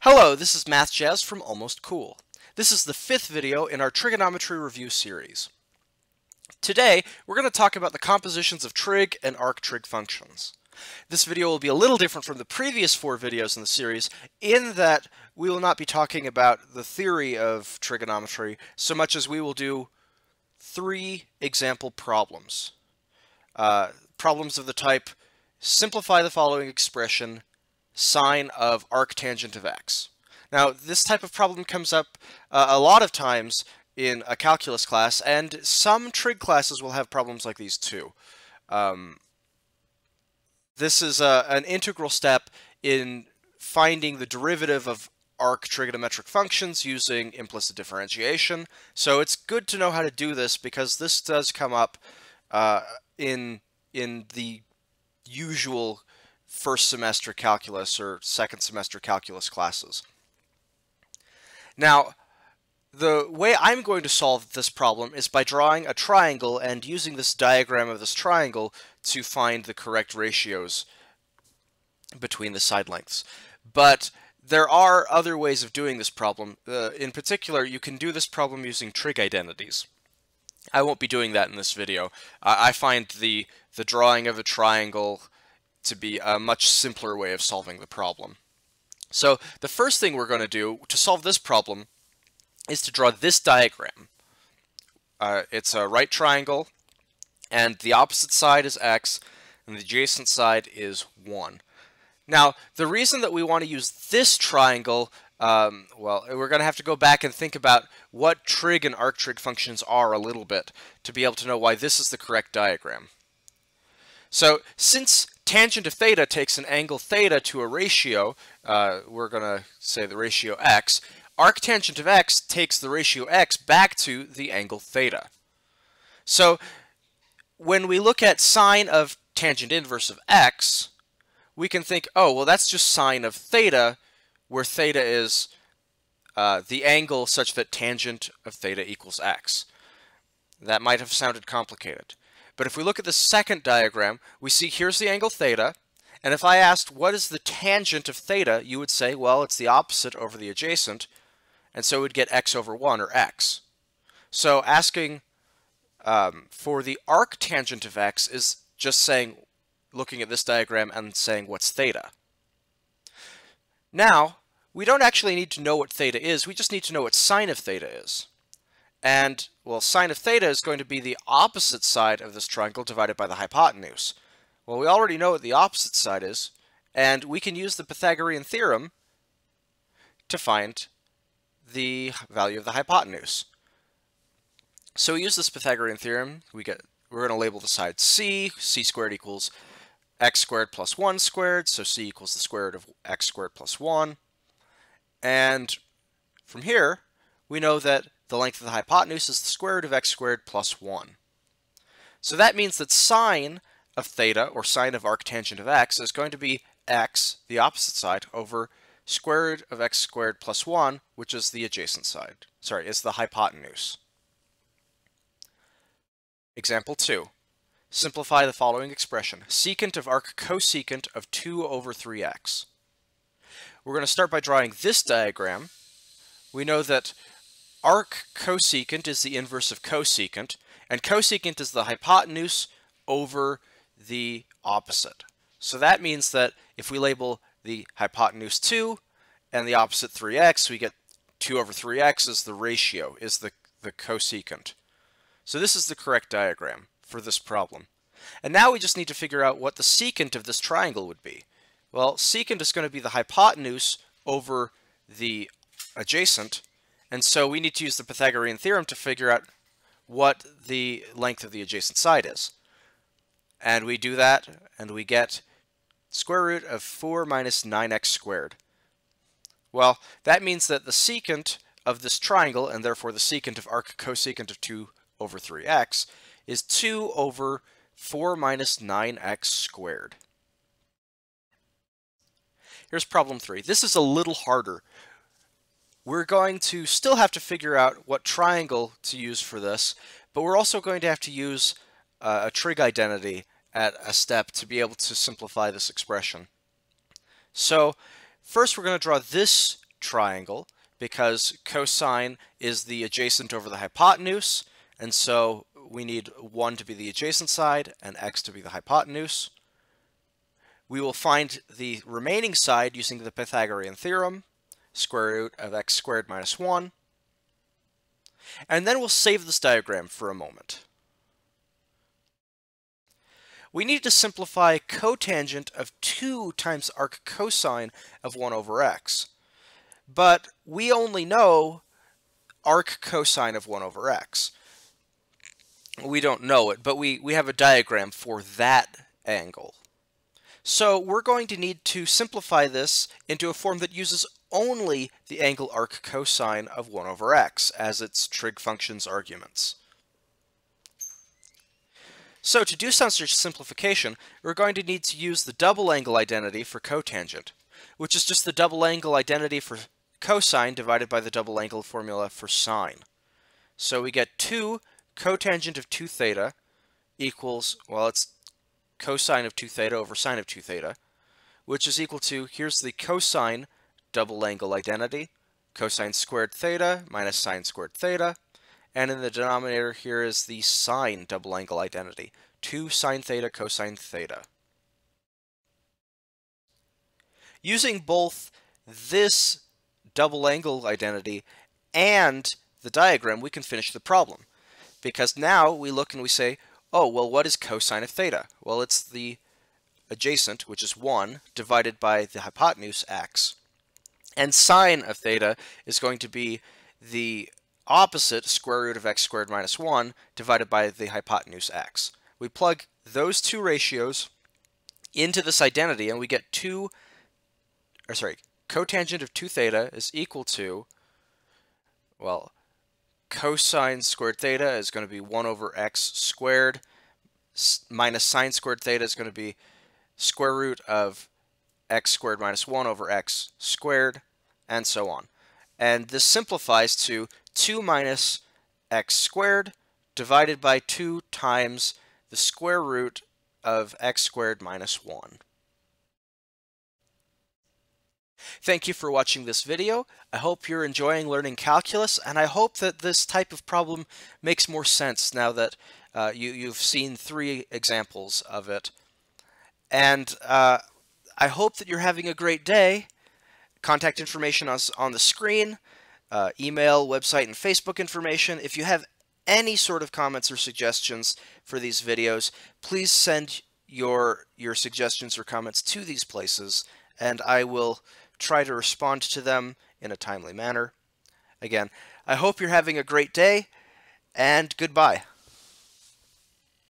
Hello, this is mathjazz from Almost Cool. This is the 5th video in our trigonometry review series. Today, we're going to talk about the compositions of trig and arctrig functions. This video will be a little different from the previous 4 videos in the series in that we will not be talking about the theory of trigonometry so much as we will do 3 example problems. Problems of the type, simplify the following expression, sine of arctangent of x. Now, this type of problem comes up a lot of times in a calculus class, and some trig classes will have problems like these too. This is an integral step in finding the derivative of arctrigonometric functions using implicit differentiation. So it's good to know how to do this because this does come up in the usual first semester calculus or second semester calculus classes. Now, the way I'm going to solve this problem is by drawing a triangle and using this diagram of this triangle to find the correct ratios between the side lengths. But there are other ways of doing this problem. In particular, you can do this problem using trig identities. I won't be doing that in this video. I find the drawing of a triangle to be a much simpler way of solving the problem. So the first thing we're going to do to solve this problem is to draw this diagram. It's a right triangle, and the opposite side is x, and the adjacent side is 1. Now, the reason that we want to use this triangle, well, we're going to have to go back and think about what trig and arctrig functions are a little bit to be able to know why this is the correct diagram. So, since tangent of theta takes an angle theta to a ratio, we're going to say the ratio x, arctangent of x takes the ratio x back to the angle theta. So, when we look at sine of tangent inverse of x, we can think, oh, well, that's just sine of theta, where theta is the angle such that tangent of theta equals x. That might have sounded complicated. But if we look at the second diagram, we see here's the angle theta, and if I asked what is the tangent of theta, you would say, well, it's the opposite over the adjacent, and so we'd get x over 1, or x. So asking for the arctangent of x is just saying, looking at this diagram and saying what's theta. Now, we don't actually need to know what theta is, we just need to know what sine of theta is. And, well, sine of theta is going to be the opposite side of this triangle divided by the hypotenuse. Well, we already know what the opposite side is, and we can use the Pythagorean theorem to find the value of the hypotenuse. So we use this Pythagorean theorem, we're going to label the side c squared equals x squared plus 1 squared, so c equals the square root of x squared plus 1. And from here, we know that the length of the hypotenuse is the square root of x squared plus 1. So that means that sine of theta, or sine of arctangent of x, is going to be x, the opposite side, over square root of x squared plus 1, which is the adjacent side. Sorry, is the hypotenuse. Example 2. Simplify the following expression. Secant of arc cosecant of 2 over 3x. We're going to start by drawing this diagram. We know that arc cosecant is the inverse of cosecant, and cosecant is the hypotenuse over the opposite. So that means that if we label the hypotenuse 2 and the opposite 3x, we get 2 over 3x is the ratio, is the cosecant. So this is the correct diagram for this problem. And now we just need to figure out what the secant of this triangle would be. Well, secant is going to be the hypotenuse over the adjacent, and so we need to use the Pythagorean theorem to figure out what the length of the adjacent side is. And we do that, and we get square root of 4 minus 9x squared. Well, that means that the secant of this triangle, and therefore the secant of arc cosecant of 2 over 3x, is 2 over 4 minus 9x squared. Here's problem 3. This is a little harder. We're going to still have to figure out what triangle to use for this, but we're also going to have to use a trig identity at a step to be able to simplify this expression. So first we're going to draw this triangle because cosine is the adjacent over the hypotenuse, and so we need 1 to be the adjacent side and x to be the hypotenuse. We will find the remaining side using the Pythagorean theorem, square root of x squared minus 1. And then we'll save this diagram for a moment. We need to simplify cotangent of 2 times arc cosine of 1 over x. But we only know arc cosine of 1 over x. We don't know it, but we have a diagram for that angle. So we're going to need to simplify this into a form that uses only the angle arc cosine of 1 over x as its trig function's arguments. So to do some such simplification, we're going to need to use the double angle identity for cotangent, which is just the double angle identity for cosine divided by the double angle formula for sine. So we get 2 cotangent of 2 theta equals, well, it's cosine of 2 theta over sine of 2 theta, which is equal to, here's the cosine double angle identity, cosine squared theta minus sine squared theta, and in the denominator here is the sine double angle identity, 2 sine theta cosine theta. Using both this double angle identity and the diagram, we can finish the problem. Because now we look and we say, oh, well, what is cosine of theta? Well, it's the adjacent, which is 1, divided by the hypotenuse, x. And sine of theta is going to be the opposite, square root of x squared minus 1, divided by the hypotenuse, x. We plug those two ratios into this identity, and we get cotangent of 2 theta is equal to, well, cosine squared theta is going to be 1 over x squared minus sine squared theta is going to be square root of x squared minus 1 over x squared, and so on. And this simplifies to 2 minus x squared divided by 2 times the square root of x squared minus 1. Thank you for watching this video. I hope you're enjoying learning calculus, and I hope that this type of problem makes more sense now that you've seen 3 examples of it. And I hope that you're having a great day. Contact information on the screen, email, website, and Facebook information. If you have any sort of comments or suggestions for these videos, please send your suggestions or comments to these places, and I will try to respond to them in a timely manner. Again, I hope you're having a great day, and goodbye.